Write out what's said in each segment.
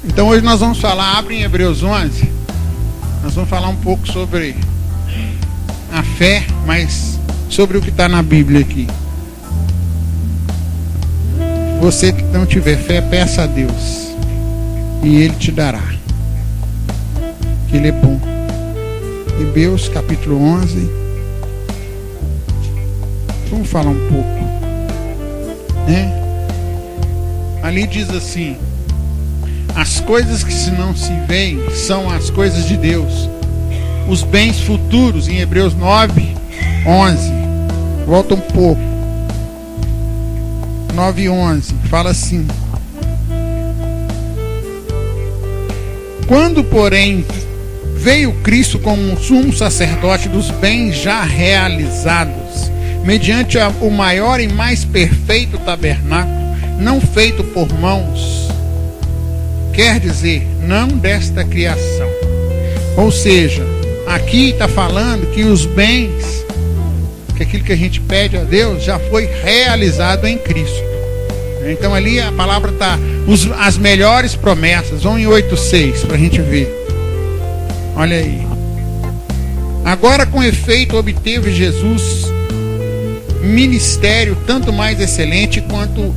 Então hoje nós vamos falar, abre em Hebreus 11, nós vamos falar um pouco sobre a fé, mas sobre o que está na Bíblia aqui. Você que não tiver fé, peça a Deus e Ele te dará, que Ele é bom. Hebreus capítulo 11, vamos falar um pouco, né? Ali diz assim: as coisas que se não se veem são as coisas de Deus, os bens futuros, em Hebreus 9, 11. Volta um pouco. 9, 11. Fala assim: quando, porém, veio Cristo como um sumo sacerdote dos bens já realizados, mediante o maior e mais perfeito tabernáculo, não feito por mãos, quer dizer, não desta criação. Ou seja, aqui está falando que os bens, que aquilo que a gente pede a Deus, já foi realizado em Cristo. Então ali a palavra está, as melhores promessas. Vamos em 8,6 para a gente ver. Olha aí. Agora, com efeito, obteve Jesus ministério tanto mais excelente, quanto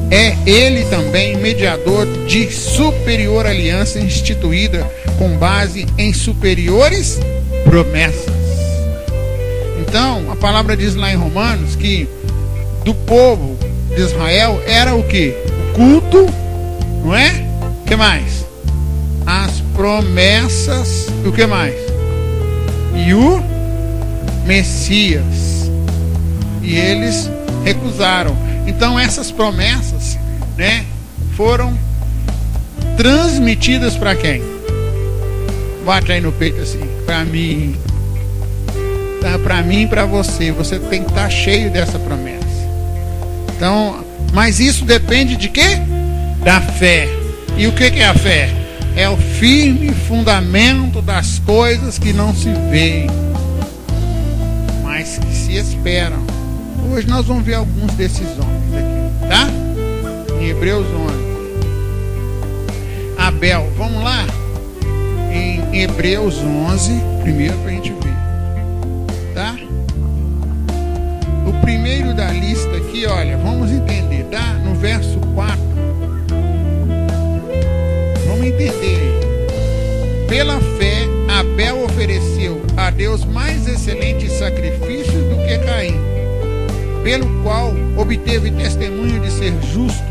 é ele também mediador de superior aliança, instituída com base em superiores promessas. Então, a palavra diz lá em Romanos que do povo de Israel era o que? O culto, não é? O que mais? As promessas, o que mais? E o Messias. E eles recusaram. Então essas promessas, né, foram transmitidas para quem? Bate aí no peito assim: para mim. Tá, para mim e para você. Você tem que estar cheio dessa promessa. Então, mas isso depende de quê? Da fé. E o que é a fé? É o firme fundamento das coisas que não se veem, mas que se esperam. Hoje nós vamos ver alguns desses homens aqui, tá? Em Hebreus 11. Abel, vamos lá? Em Hebreus 11, primeiro para a gente ver, tá? O primeiro da lista aqui, olha, vamos entender, tá? No verso 4. Vamos entender. Pela fé, Abel ofereceu a Deus mais excelentes sacrifícios do que Caim, pelo qual obteve testemunho de ser justo,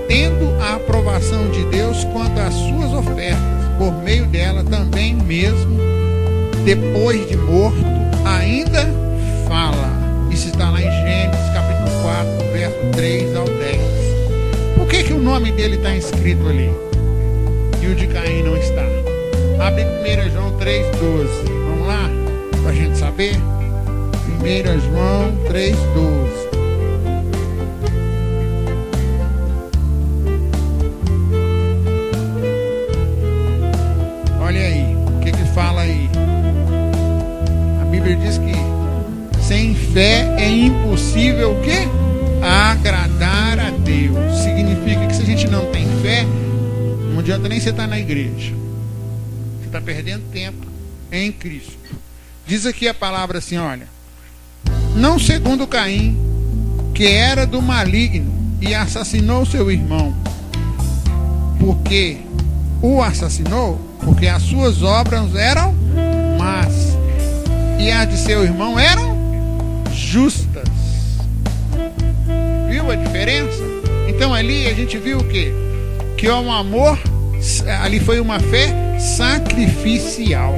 tendo a aprovação de Deus quanto às suas ofertas. Por meio dela também mesmo, depois de morto, ainda fala. Isso está lá em Gênesis capítulo 4, verso 3 ao 10. Por que o nome dele está inscrito ali e o de Caim não está? Abre 1 João 3,12. Vamos lá, para a gente saber. 1 João 3,12. Olha aí, o que fala aí? A Bíblia diz que sem fé é impossível o quê? Agradar a Deus. Significa que se a gente não tem fé, não adianta nem você estar na igreja. Você está perdendo tempo em Cristo. Diz aqui a palavra assim, olha: não segundo Caim, que era do maligno e assassinou seu irmão. Porque o assassinou, porque as suas obras eram más e as de seu irmão eram justas. Viu a diferença? Então ali a gente viu o quê? Que é um amor, ali foi uma fé sacrificial.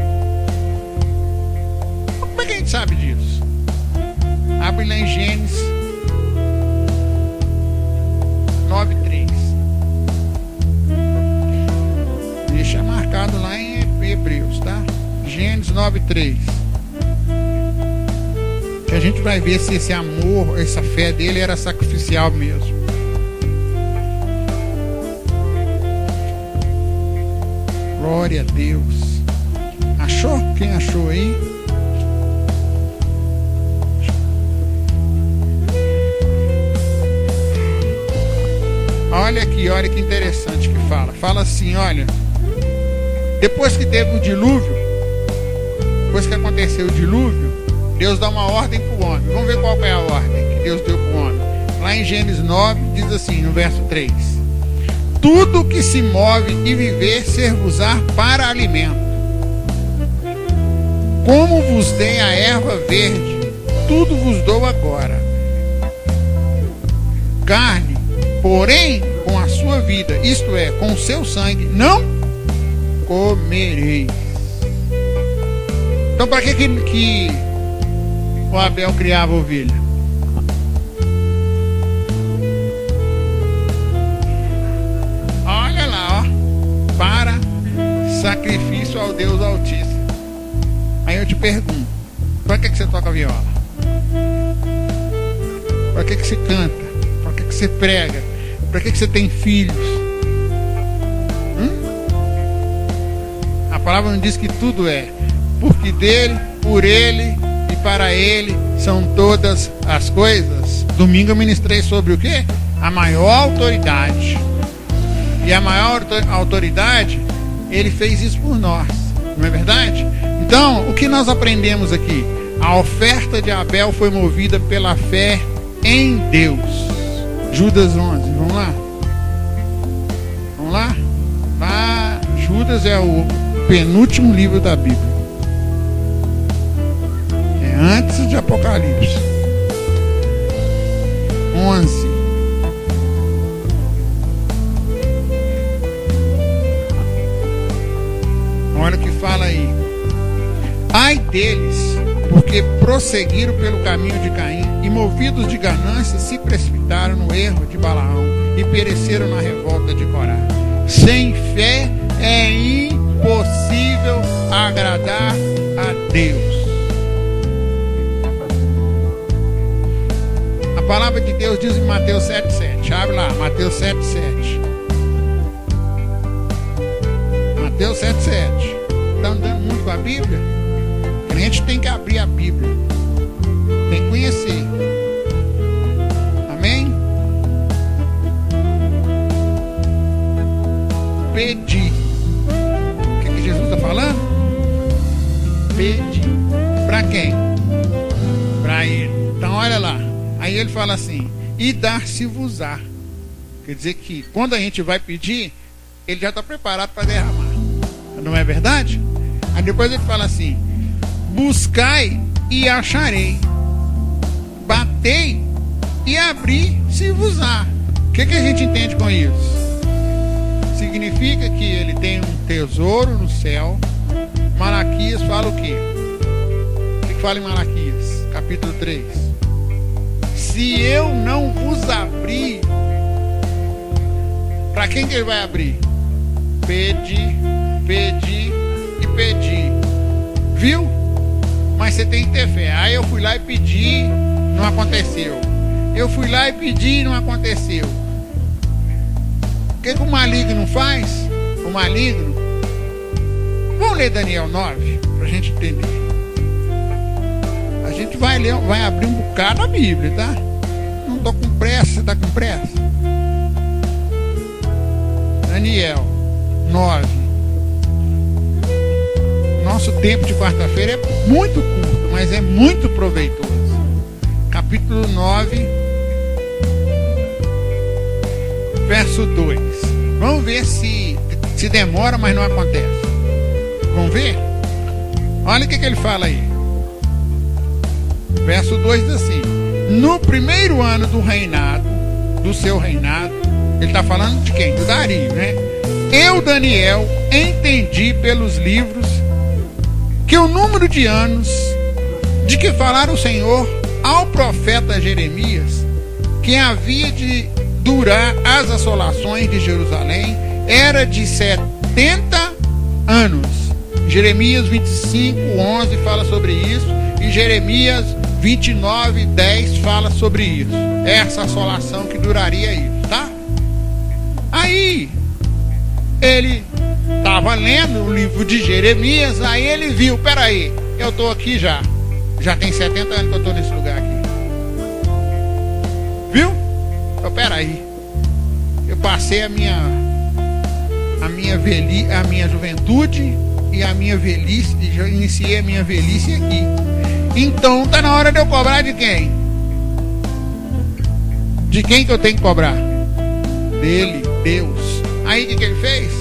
Como é que a gente sabe disso? Abre lá em Gênesis 9:3. Deixa marcado lá em Hebreus, tá? Gênesis 9:3. Que a gente vai ver se esse amor, essa fé dele era sacrificial mesmo. Glória a Deus. Achou? Quem achou aí? olha aqui, olha que interessante que fala. Fala assim, olha, depois que teve o dilúvio, depois que aconteceu o dilúvio, Deus dá uma ordem para o homem. Vamos ver qual é a ordem que Deus deu para o homem. Lá em Gênesis 9, diz assim, no verso 3. Tudo que se move e viver ser-vos-á para alimento. Como vos dei a erva verde, tudo vos dou agora. Carne, porém, com a sua vida, isto é, com o seu sangue, não comereis. Então, para que o Abel criava ovelha? Olha lá, ó, para sacrifício ao Deus Altíssimo. Aí eu te pergunto, para que você toca viola? Para que você canta? Para que você prega? Para que você tem filhos? A palavra nos diz que tudo é porque dele, por ele e para ele são todas as coisas. Domingo eu ministrei sobre o quê? A maior autoridade. E a maior autoridade, ele fez isso por nós, não é verdade? Então, o que nós aprendemos aqui? A oferta de Abel foi movida pela fé em Deus. Judas 11, vamos lá? Vamos lá? Lá, Judas é o penúltimo livro da Bíblia. É antes de Apocalipse. 11. Olha o que fala aí. Ai deles, porque prosseguiram pelo caminho de Caim e, movidos de ganância, se precipitaram no erro de Balaão e pereceram na revolta de Corá. Sem fé é impossível agradar a Deus. A palavra de Deus diz em Mateus 7,7. Abre lá, Mateus 7,7. Mateus 7,7. Está andando muito com a Bíblia? A gente tem que abrir a Bíblia. Tem que conhecer. Amém? Pedir. O que Jesus está falando? Pedir. Para quem? Para ele. Então olha lá. Aí ele fala assim: e dar-se-vos-á. Quer dizer que quando a gente vai pedir, ele já está preparado para derramar. Não é verdade? Aí depois ele fala assim: buscai e acharei, batei e abri-se-vos-á. O que a gente entende com isso? Significa que ele tem um tesouro no céu. Malaquias fala o quê? O que fala em Malaquias? Capítulo 3. Se eu não vos abrir, para quem que ele vai abrir? Pedi, pedi e pedi. Viu? Mas você tem que ter fé. Aí eu fui lá e pedi, não aconteceu. Eu fui lá e pedi e não aconteceu. O que o maligno faz? O maligno. Vamos ler Daniel 9 para a gente entender. A gente vai ler, vai abrir um bocado a Bíblia, tá? Não estou com pressa, você está com pressa? Daniel 9. Nosso tempo de quarta-feira é muito curto, mas é muito proveitoso. Capítulo 9, verso 2. Vamos ver se demora, mas não acontece. Vamos ver? Olha o que ele fala aí. Verso 2 diz assim: no primeiro ano do reinado, do seu reinado, ele está falando de quem? Do Dario, né? Eu, Daniel, entendi pelos livros que o número de anos de que falara o Senhor ao profeta Jeremias, que havia de durar as assolações de Jerusalém, era de 70 anos. Jeremias 25:11 fala sobre isso, e Jeremias 29:10 fala sobre isso. Essa assolação que duraria isso, tá? Aí ele estava lendo o livro de Jeremias, aí ele viu: peraí, eu estou aqui já tem 70 anos que eu estou nesse lugar aqui. Viu? Então peraí, eu passei a minha juventude e a minha velhice, já iniciei a minha velhice aqui. Então está na hora de eu cobrar de quem? De quem que eu tenho que cobrar? Dele, Deus. Aí o que ele fez?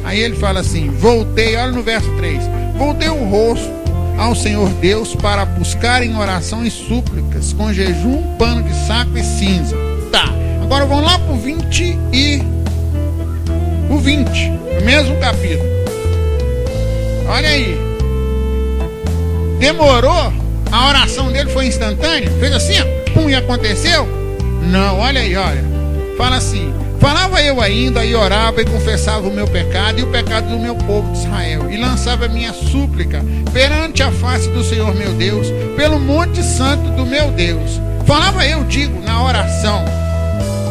Aí ele fala assim: voltei, olha no verso 3: voltei o rosto ao Senhor Deus para buscar em oração e súplicas, com jejum, pano de saco e cinza. Tá, agora vamos lá para o 20, no mesmo capítulo. Olha aí. Demorou? A oração dele foi instantânea? Fez assim, ó, pum, e aconteceu? Não, olha aí, olha. Fala assim: falava eu ainda, e orava e confessava o meu pecado e o pecado do meu povo de Israel, e lançava a minha súplica perante a face do Senhor meu Deus, pelo monte santo do meu Deus. Falava eu, digo, na oração,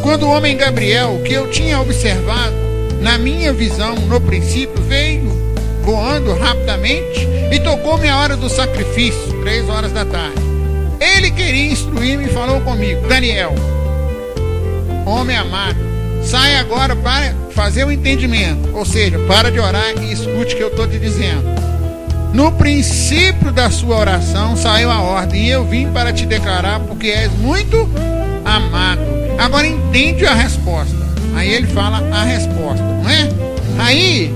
quando o homem Gabriel, que eu tinha observado na minha visão no princípio, veio voando rapidamente e tocou-me a hora do sacrifício, 3 horas da tarde. Ele queria instruir-me e falou comigo: Daniel, homem amado, sai agora para fazer o entendimento. Ou seja, para de orar e escute o que eu estou te dizendo. No princípio da sua oração saiu a ordem, e eu vim para te declarar, porque és muito amado. Agora entende a resposta. Aí ele fala a resposta, não é? Aí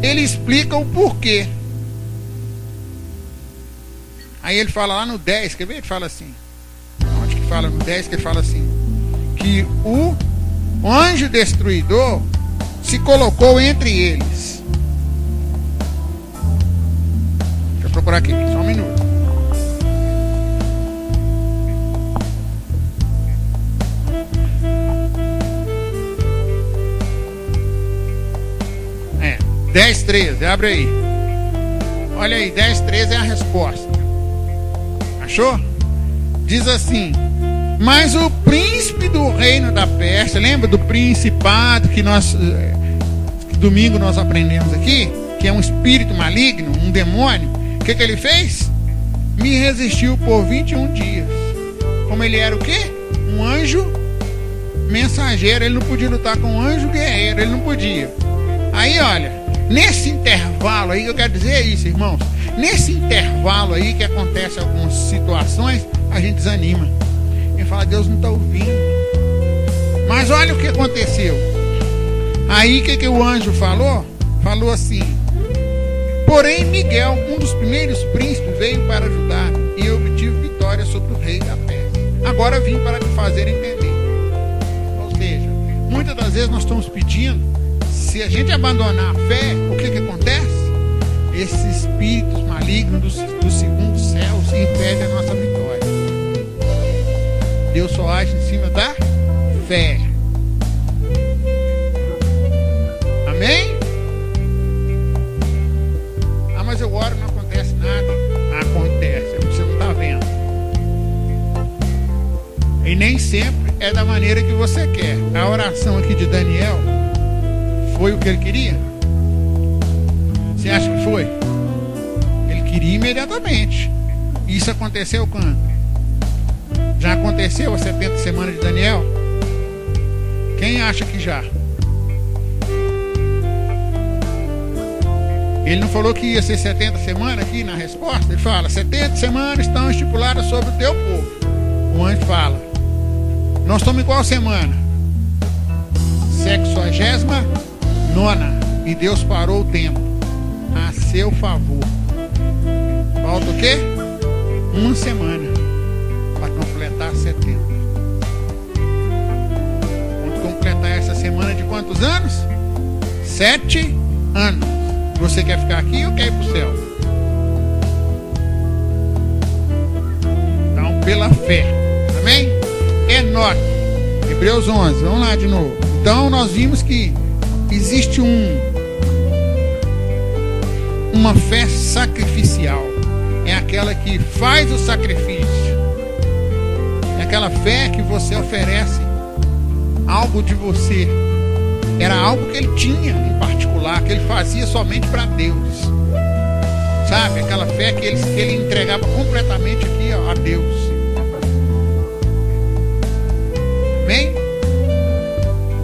ele explica o porquê. Aí ele fala lá no 10, quer ver? Ele fala assim. Onde que fala no 10 que ele fala assim? Que o anjo destruidor se colocou entre eles. Deixa eu procurar aqui, só um minuto. É, 10:13, abre aí. Olha aí, 10:13 é a resposta. Achou? Diz assim: mas o príncipe do reino da Pérsia, lembra do principado que domingo nós aprendemos aqui, que é um espírito maligno, um demônio? O que ele fez? Me resistiu por 21 dias. Como ele era o quê? Um anjo mensageiro. Ele não podia lutar com um anjo guerreiro, ele não podia. Aí olha, nesse intervalo aí, eu quero dizer isso, irmãos, nesse intervalo aí que acontece algumas situações, a gente desanima. Ele fala: Deus não está ouvindo. Mas olha o que aconteceu. Aí o que o anjo falou? Falou assim: porém Miguel, um dos primeiros príncipes, veio para ajudar, e eu obtive vitória sobre o rei da Pérsia. Agora vim para te fazer entender. Ou seja, muitas das vezes nós estamos pedindo, se a gente abandonar a fé, o que acontece? Esses espíritos malignos dos segundos céus impedem a nossa vitória. Deus só age em cima da fé. Amém? Ah, mas eu oro e não acontece nada. Acontece, você não está vendo. E nem sempre é da maneira que você quer. A oração aqui de Daniel foi o que ele queria? Você acha que foi? Ele queria imediatamente. Isso aconteceu quando? Já aconteceu as 70 semanas de Daniel? Quem acha que já? Ele não falou que ia ser 70 semanas aqui na resposta? Ele fala: 70 semanas estão estipuladas sobre o teu povo. O anjo fala: nós estamos em qual semana? 69ª. E Deus parou o tempo a seu favor. Falta o quê? Uma semana para completar 70. Vamos completar essa semana de quantos anos? 7 anos. Você quer ficar aqui ou quer ir para o céu? Então, pela fé. Amém? Enoque, Hebreus 11. Vamos lá de novo. Então, nós vimos que existe uma fé sacrificial. É aquela que faz o sacrifício. É aquela fé que você oferece algo de você. Era algo que ele tinha em particular, que ele fazia somente para Deus. Sabe? Aquela fé que ele entregava completamente aqui, ó, a Deus. Amém?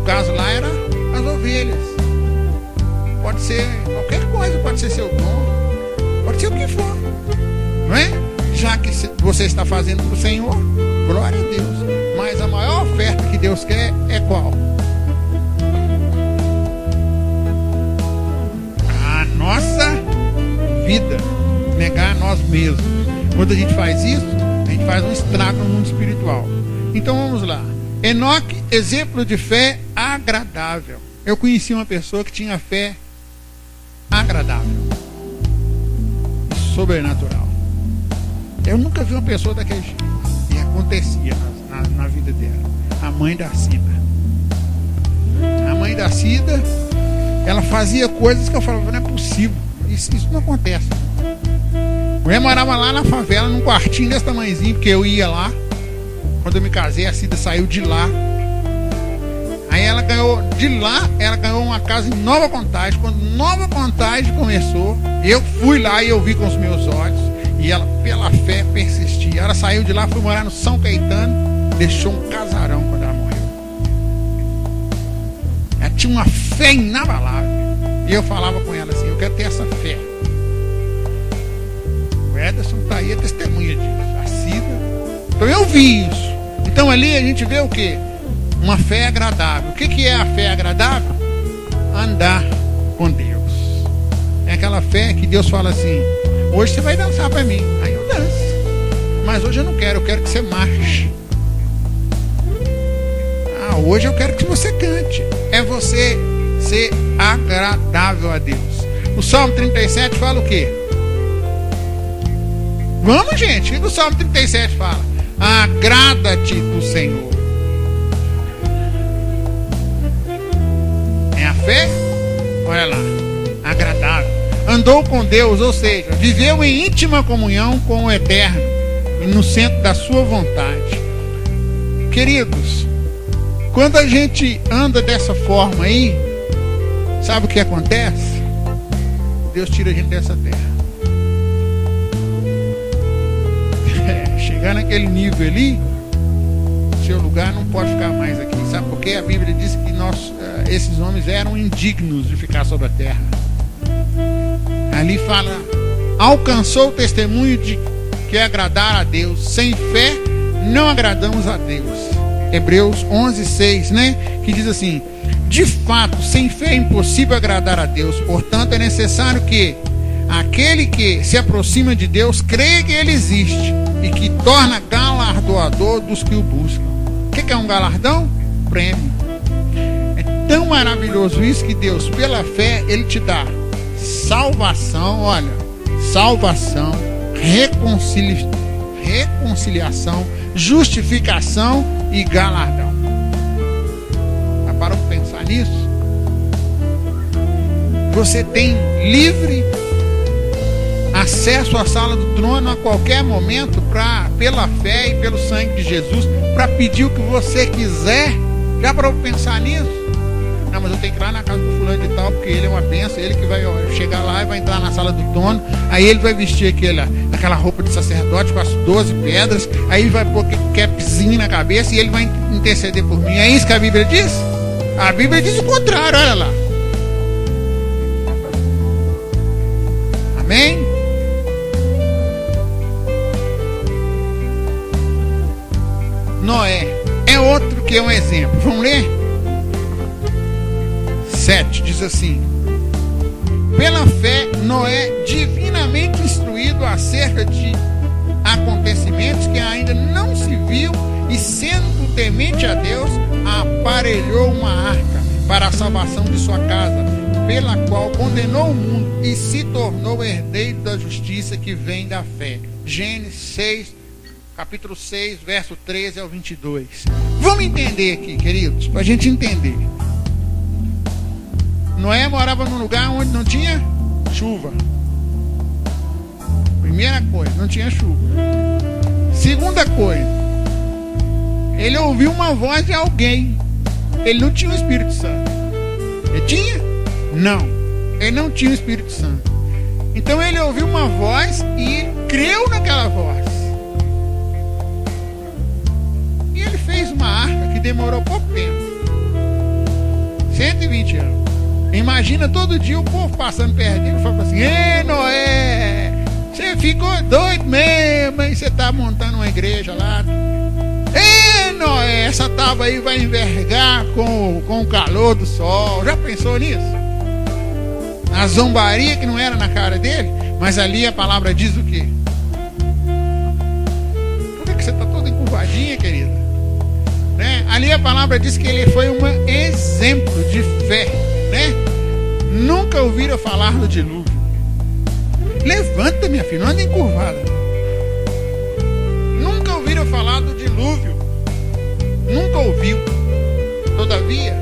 caso lá era as ovelhas. Pode ser qualquer coisa, pode ser seu dom, pode ser o que for, não é? Já que você está fazendo para o Senhor, glória a Deus. Mas a maior oferta que Deus quer é qual? A nossa vida, negar a nós mesmos. Quando a gente faz isso, a gente faz um estrago no mundo espiritual. Então vamos lá. Enoque, exemplo de fé agradável. Eu conheci uma pessoa que tinha fé agradável, sobrenatural. Eu nunca vi uma pessoa daquele jeito. E acontecia na vida dela. A mãe da Cida. A mãe da Cida, ela fazia coisas que eu falava, não é possível. Isso não acontece. A mulher morava lá na favela, num quartinho desse tamanhozinho, porque eu ia lá. Quando eu me casei, a Cida saiu de lá. Aí ela ganhou, de lá, ela ganhou uma casa em Nova Contagem. Quando Nova Contagem começou, eu fui lá e eu vi com os meus olhos. E ela, pela fé, persistia. Ela saiu de lá, foi morar no São Caetano, deixou um casarão quando ela morreu. Ela tinha uma fé inabalável. E eu falava com ela assim, eu quero ter essa fé. O Ederson está aí, é testemunha disso. A Cida. Então eu vi isso. Então ali a gente vê o quê? Uma fé agradável. O que é a fé agradável? Andar com Deus. É aquela fé que Deus fala assim, hoje você vai dançar para mim. Aí eu danço. Mas hoje eu quero que você marche. Hoje eu quero que você cante. É você ser agradável a Deus. O Salmo 37 fala o quê? Vamos, gente. O que o Salmo 37 fala? Agrada-te do Senhor. É a fé? Olha lá. Agradável. Andou com Deus, ou seja, viveu em íntima comunhão com o Eterno e no centro da sua vontade. Queridos, quando a gente anda dessa forma aí, sabe o que acontece? Deus tira a gente dessa terra. Chegar naquele nível ali, seu lugar não pode ficar mais aqui. Sabe por quê? A Bíblia diz que esses homens eram indignos de ficar sobre a terra. Ali fala, alcançou o testemunho de que agradar a Deus. Sem fé não agradamos a Deus. Hebreus 11:6, né? Que diz assim, de fato, sem fé é impossível agradar a Deus. Portanto, é necessário que aquele que se aproxima de Deus creia que Ele existe e que torna galardoador dos que o buscam. O que é um galardão? Prêmio. É tão maravilhoso isso que Deus, pela fé, Ele te dá salvação, olha, salvação, reconciliação, justificação e galardão. Já parou para pensar nisso? Você tem livre acesso à sala do trono a qualquer momento pela fé e pelo sangue de Jesus para pedir o que você quiser. Já parou para pensar nisso? Não, mas eu tenho que ir lá na casa do fulano de tal, porque ele é uma bênção, ele que vai chegar lá e vai entrar na sala do trono, aí ele vai vestir aquela roupa de sacerdote com as 12 pedras, aí ele vai pôr aquele capzinho na cabeça e ele vai interceder por mim. É isso que a Bíblia diz? A Bíblia diz o contrário, olha lá. Amém? Noé é outro que é um exemplo. Vamos ler? 7 diz assim: pela fé, Noé, divinamente instruído acerca de acontecimentos que ainda não se viu, e sendo temente a Deus, aparelhou uma arca para a salvação de sua casa, pela qual condenou o mundo e se tornou herdeiro da justiça que vem da fé. Gênesis 6, capítulo 6, verso 13 ao 22. Vamos entender aqui, queridos, para a gente entender. Noé morava num lugar onde não tinha chuva. Primeira coisa, não tinha chuva. Segunda coisa, ele ouviu uma voz de alguém. Ele não tinha o Espírito Santo. Ele tinha? Não. Ele não tinha o Espírito Santo. Então ele ouviu uma voz e creu naquela voz. E ele fez uma arca que demorou pouco tempo. 120 anos. Imagina todo dia o povo passando perto dele e falando assim: ei, Noé, você ficou doido mesmo, hein? Você tá montando uma igreja lá. Ei, Noé, essa tábua aí vai envergar com o calor do sol. Já pensou nisso? A zombaria que não era na cara dele, mas ali a palavra diz o quê? Por que você tá toda encurvadinha, querida? Né? Ali a palavra diz que ele foi um exemplo de fé, né? Nunca ouviram falar do dilúvio. Levanta, minha filha, não anda encurvada. Nunca ouviram falar do dilúvio. Nunca ouviu. Todavia,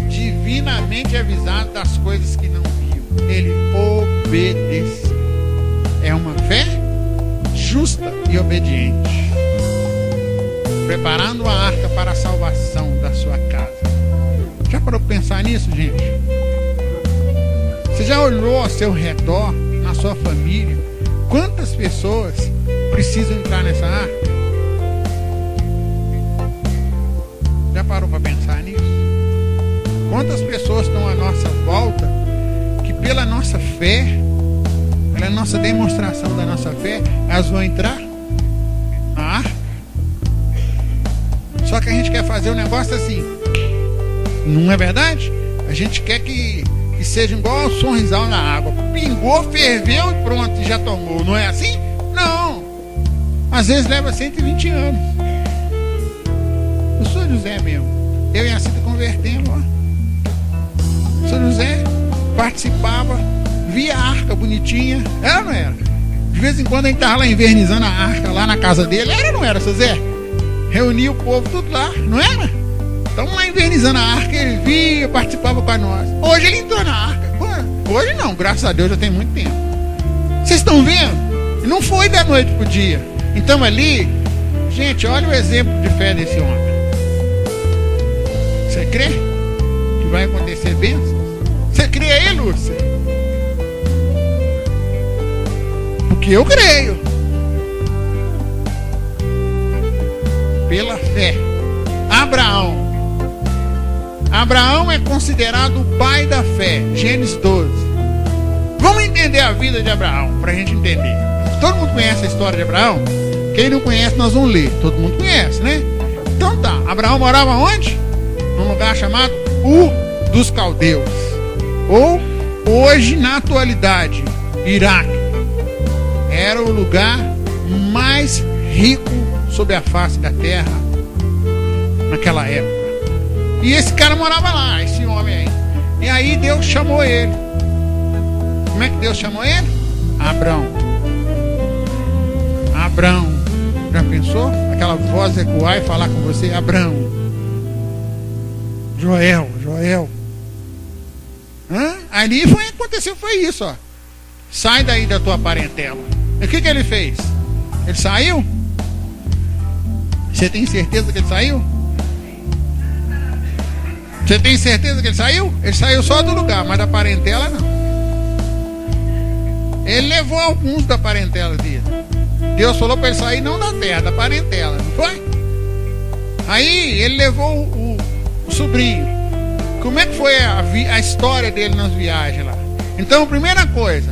divinamente avisado das coisas que não viu, ele obedeceu. É uma fé justa e obediente, preparando a arca para a salvação da sua casa. Já parou para pensar nisso, gente? Você já olhou ao seu redor, na sua família, quantas pessoas precisam entrar nessa arca? Já parou para pensar nisso? Quantas pessoas estão à nossa volta que pela nossa fé, pela nossa demonstração da nossa fé, elas vão entrar na arca? Só que a gente quer fazer um negócio assim, não é verdade? A gente quer que seja igual ao sorrisal na água. Pingou, ferveu e pronto, já tomou. Não é assim? Não. Às vezes leva 120 anos. O senhor José mesmo, eu e a Cida convertemos, ó. O senhor José participava, via a arca bonitinha. Era ou não era? De vez em quando a gente estava lá invernizando a arca, lá na casa dele. Era ou não era, seu Zé? Reunia o povo tudo lá, não era? Estamos lá invernizando a arca, ele via, participava com nós. Hoje ele entrou na arca. Hoje não, graças a Deus já tem muito tempo. Vocês estão vendo? Não foi da noite para o dia. Então ali, gente, olha o exemplo de fé desse homem. Você crê que vai acontecer bênçãos? Você crê aí, Lúcia? Porque eu creio. Pela fé. Abraão é considerado o pai da fé. Gênesis 12. Vamos entender a vida de Abraão, para a gente entender. Todo mundo conhece a história de Abraão? Quem não conhece, nós vamos ler. Todo mundo conhece, né? Então tá, Abraão morava onde? Num lugar chamado Ur dos Caldeus, ou hoje na atualidade, Iraque. Era o lugar mais rico sobre a face da terra naquela época. E esse cara morava lá, esse homem aí. E aí Deus chamou ele. Como é que Deus chamou ele? Abrão. Abrão. Já pensou? Aquela voz ecoar e falar com você: Abrão. Joel. Ali aconteceu, foi isso, ó. Sai daí da tua parentela. E o que ele fez? Ele saiu? Você tem certeza que ele saiu? Você tem certeza que ele saiu? Ele saiu só do lugar, mas da parentela não. Ele levou alguns da parentela dele. Deus falou para ele sair não da terra, da parentela, não foi? Aí ele levou o sobrinho. Como é que foi a história dele nas viagens lá? Então, a primeira coisa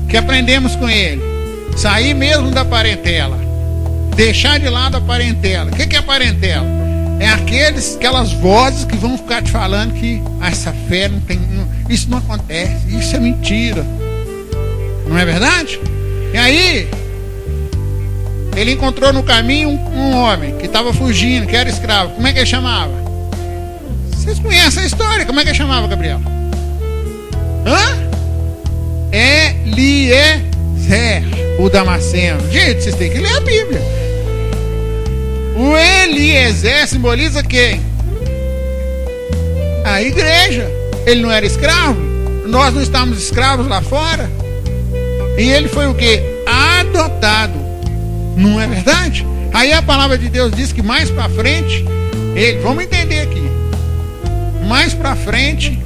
que aprendemos com ele: sair mesmo da parentela, deixar de lado a parentela. O que é a parentela? É aquelas vozes que vão ficar te falando que essa fé não tem, isso não acontece, isso é mentira. Não é verdade? E aí, ele encontrou no caminho um homem que estava fugindo, que era escravo. Como é que ele chamava? Vocês conhecem a história? Como é que ele chamava, Gabriel? Eliezer, o Damasceno. Gente, vocês têm que ler a Bíblia. O Eliezer simboliza quem? A igreja. Ele não era escravo? Nós não estávamos escravos lá fora? E ele foi o quê? Adotado. Não é verdade? Aí a palavra de Deus diz que mais para frente, vamos entender aqui. Mais para frente,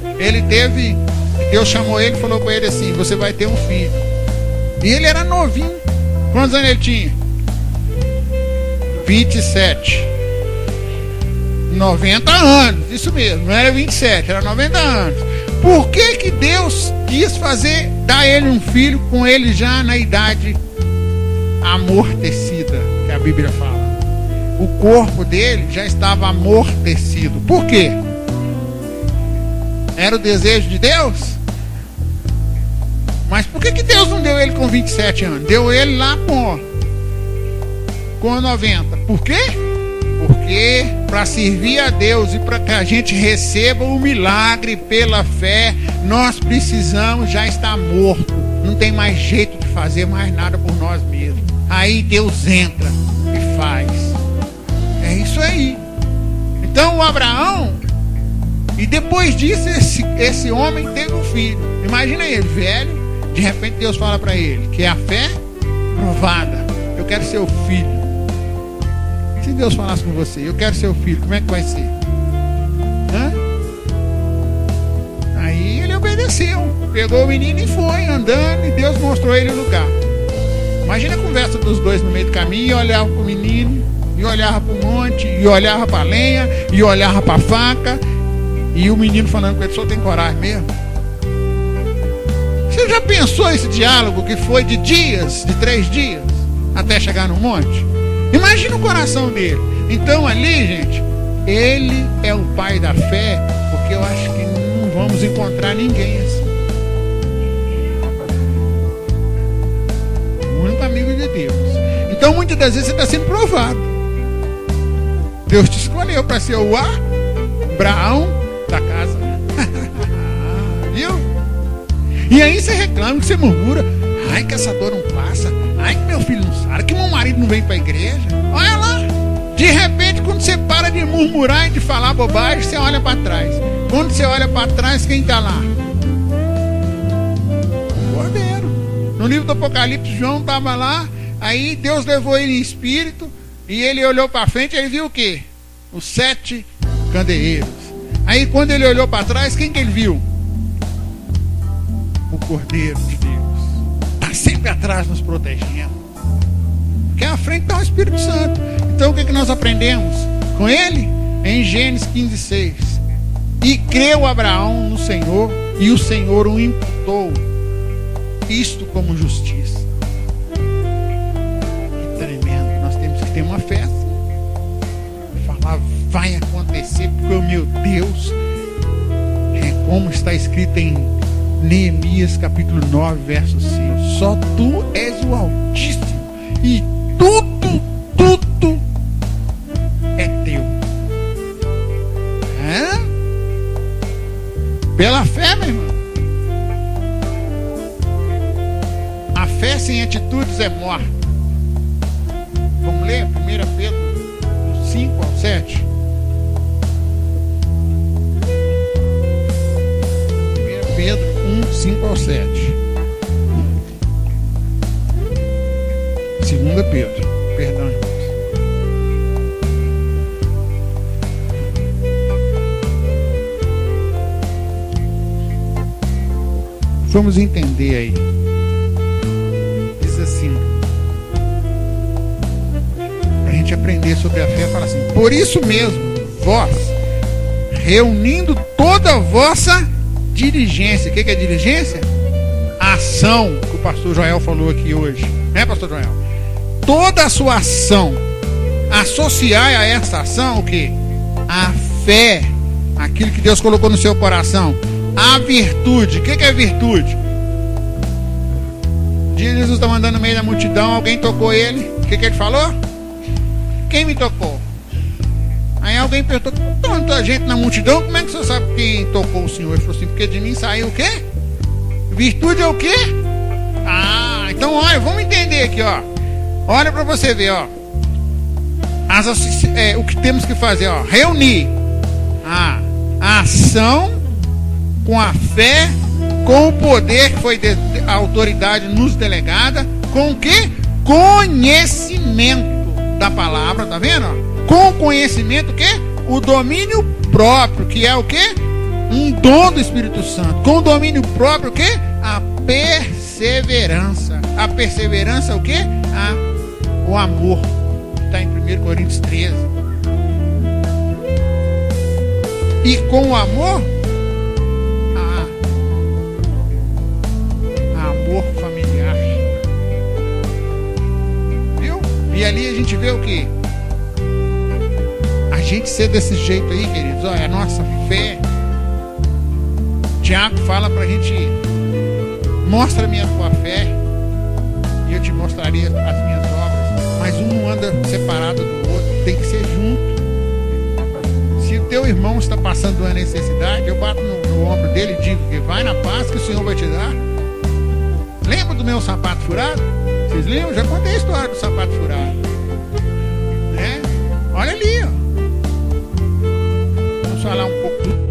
Deus chamou ele e falou com ele assim: você vai ter um filho. E ele era novinho. Quantos anos ele tinha? 27. 90 anos, isso mesmo, não era 27, era 90 anos. Por que Deus quis dar ele um filho com ele já na idade amortecida, que a Bíblia fala? O corpo dele já estava amortecido. Por quê? Era o desejo de Deus? Mas por que Deus não deu ele com 27 anos? Deu ele lá com 90. Por quê? Porque para servir a Deus e para que a gente receba o milagre pela fé, nós precisamos já estar morto. Não tem mais jeito de fazer mais nada por nós mesmos. Aí Deus entra e faz. É isso aí. Então o Abraão, e depois disso esse homem teve um filho. Imagina ele, velho, de repente Deus fala para ele que é a fé provada. Eu quero ser o filho. Se Deus falasse com você, eu quero ser o filho, como é que vai ser? Aí ele obedeceu, pegou o menino e foi andando, e Deus mostrou ele o lugar. Imagina a conversa dos dois no meio do caminho, e olhava para o menino, e olhava para o monte, e olhava para a lenha, e olhava para a faca, e o menino falando com ele: só tem coragem mesmo? Você já pensou esse diálogo que foi de 3 dias, até chegar no monte? Imagina o coração dele. Então ali, gente, ele é o pai da fé, porque eu acho que não vamos encontrar ninguém assim. O único amigo de Deus. Então muitas das vezes você está sendo provado. Deus te escolheu para ser o Abraão da casa. Viu? E aí você reclama, que você murmura: ai, que essa dor não passa. Ai, que meu filho não sabe, que meu marido não vem para a igreja. Olha lá. De repente, quando você para de murmurar e de falar bobagem, você olha para trás. Quando você olha para trás, quem está lá? O Cordeiro. No livro do Apocalipse, João estava lá. Aí Deus levou ele em espírito, e ele olhou para frente, e ele viu o quê? Os 7 candeeiros. Aí quando ele olhou para trás, quem que ele viu? O Cordeiro de Deus. Está sempre atrás nos protegendo. Porque à frente está o Espírito Santo. Então o que nós aprendemos com ele? Em Gênesis 15:6. E creu Abraão no Senhor, e o Senhor o imputou isto como justiça. Que tremendo. Nós temos que ter uma fé assim. Falar: vai acontecer, porque o meu Deus é como está escrito em Neemias capítulo 9, verso 6. Só tu és o Altíssimo, e tudo é teu. Pela fé, meu irmão. A fé sem atitudes é morta. Vamos ler 1 Pedro 5-7. 1 Pedro 5-7. 2 Pedro, perdão, irmãos. Vamos entender aí. Diz assim, para a gente aprender sobre a fé, fala assim: por isso mesmo, vós, reunindo toda a vossa diligência. O que é diligência? Ação, que o pastor Joel falou aqui hoje, né, pastor Joel? Toda a sua ação, associar a essa ação o que? A fé, aquilo que Deus colocou no seu coração. A virtude. O que é virtude? Um dia Jesus estava andando no meio da multidão, alguém tocou ele. O que ele falou? Quem me tocou? Aí alguém perguntou: tanta gente na multidão, como é que você sabe quem tocou o Senhor? Ele falou assim: porque de mim saiu o quê? Virtude é o quê? Ah, então olha, vamos entender aqui, ó. Olha para você ver, ó. O que temos que fazer, ó. Reunir a ação com a fé, com o poder que foi a autoridade nos delegada, com o que? Conhecimento da palavra, tá vendo? Com conhecimento, o que? O domínio próprio, que é o que? Um dom do Espírito Santo. Com o domínio próprio, o que? A perseverança. A perseverança, o que? O amor, que está em 1 Coríntios 13. E com o amor, amor familiar. Viu? E ali a gente vê o quê? A gente ser desse jeito aí, queridos, olha, a nossa fé. Tiago fala pra gente: mostra-me a tua fé e eu te mostraria as minhas obras. Mas um não anda separado do outro, tem que ser junto. Se o teu irmão está passando uma necessidade, eu bato no ombro dele e digo que vai na paz que o Senhor vai te dar. Lembra do meu sapato furado? Vocês lembram? Já contei a história do sapato furado, né? Olha ali, ó. Vamos falar um pouco do